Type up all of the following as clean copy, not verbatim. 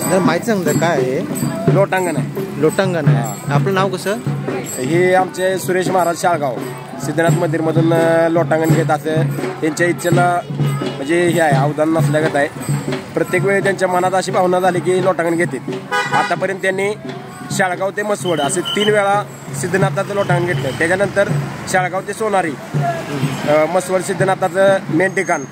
जरा माहिती सांगता काय आहे? लोटांगण आहे. लोटांगण आहे. आपलं नाव कसं? हे आमचे सुरेश महाराज शाळगाव सिद्धनाथ मंदिरमधून लोटांगण घेत असं त्यांच्या इच्छेला म्हणजे हे आहे, अवदान नसल्यागत आहे. प्रत्येक वेळी त्यांच्या मनात अशी भावना झाली की लोटांगण घेते. आतापर्यंत त्यांनी शाळगाव ते मसवड असे 3 वेळा सिद्धनाथाचं लोटांगण घेतलं. त्याच्यानंतर शाळगाव ते सोनारी, मसवड सिद्धनाथाचं मेन ठिकाण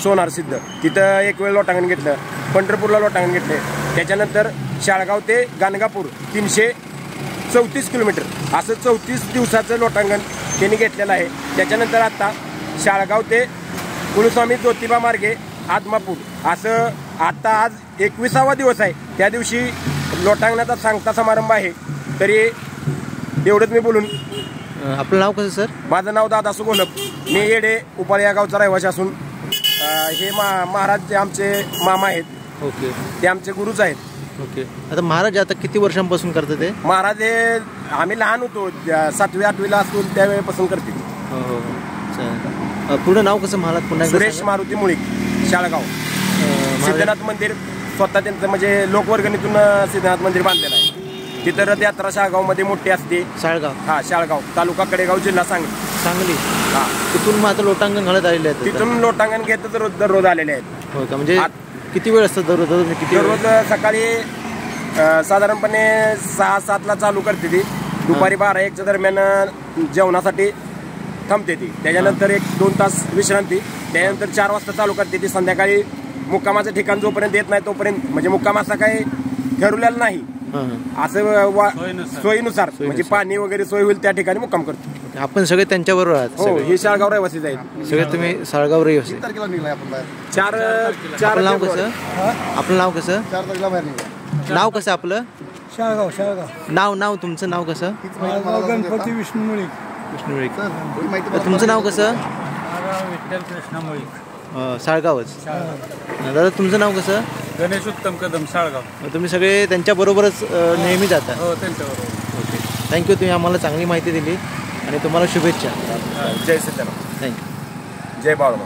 सोनार सिद्ध, तिथं 1 वेळ लोटांगण घेतलं. पंढरपूरला लोटांगण घेतले. त्याच्यानंतर शाळगाव ते गाणगापूर 334 किलोमीटर असं 34 दिवसाचं लोटांगण त्यांनी घेतलेलं आहे. त्याच्यानंतर आता शाळगाव ते कुलस्वामी ज्योतिबा मार्गे आदमापूर असं आता आज 21वा दिवस आहे. त्या दिवशी लोटांगणाचा सांगता समारंभ आहे. तरी एवढंच मी बोलून. आपलं नाव कसं सर? माझं नाव दादा सुगोलप. मी येडे उपाळ या गावचा रहिवासी असून हे महाराज जे आमचे मामा आहेत. ओके. ते आमचे गुरुच आहेत. ओके. आता महाराज आता किती वर्षांपासून करतात ते? महाराज हे आम्ही लहान होतो 7वी 8वीला असतो त्यावेळेपासून करते. हो हो. पूर्ण नाव कसं महाराज? पुन्हा सुरेश मारुती मुळीक, शाळगाव. सिद्धनाथ मंदिर स्वतः त्यांचं म्हणजे लोकवर्गणीतून सिद्धनाथ मंदिर बांधलेलं आहे. तिथं रथयात्रा शाळगावमध्ये मोठी असते. शाळगाव? हा, शाळगाव तालुका कडेगाव जिल्हा सांगली. हा, तिथून मग आता लोटांगण घालत आलेले आहेत. तिथून लोटांगण घेतच दररोज आलेले आहेत. हो का? म्हणजे किती वेळ असतं दररोज? दररोज सकाळी साधारणपणे 6-7ला चालू करते ती. दुपारी 12-1च्या दरम्यान जेवणासाठी थांबते ती. त्याच्यानंतर 1-2 तास विश्रांती. त्यानंतर 4 वाजता चालू करते ती. संध्याकाळी मुक्कामाचं ठिकाण जोपर्यंत येत नाही तोपर्यंत म्हणजे मुक्काम असा काही ठरवलेला नाही. असं सोयीनुसार म्हणजे पाणी वगैरे सोय होईल त्या ठिकाणी मुक्काम करतो. आपण सगळे त्यांच्याबरोबर आहात? हो, हे शाळगाव रहिवासी आहेत सगळे. तुम्ही शाळगाव रहिवासी? चार. नाव कसं? आपलं नाव कसं? नाव कसं आपलं? शाळगाव. शाळगाव. नाव तुमचं नाव कसं? गणपती विष्णू मुळीक. विष्णू मुळीक. तुमचं नाव कसं? विठ्ठल कृष्ण मुळीक. शाळगावच. दादा तुमचं नाव कसं? गणेश उत्तम कदम, शाळगाव. तुम्ही सगळे त्यांच्याबरोबरच नेहमी जाता? हो, त्यांच्याबरोबर. ओके. थँक्यू. तुम्ही आम्हाला चांगली माहिती दिली आणि तुम्हाला शुभेच्छा. जय सिद्धराम. थँक्यू. जय बाळूमामा.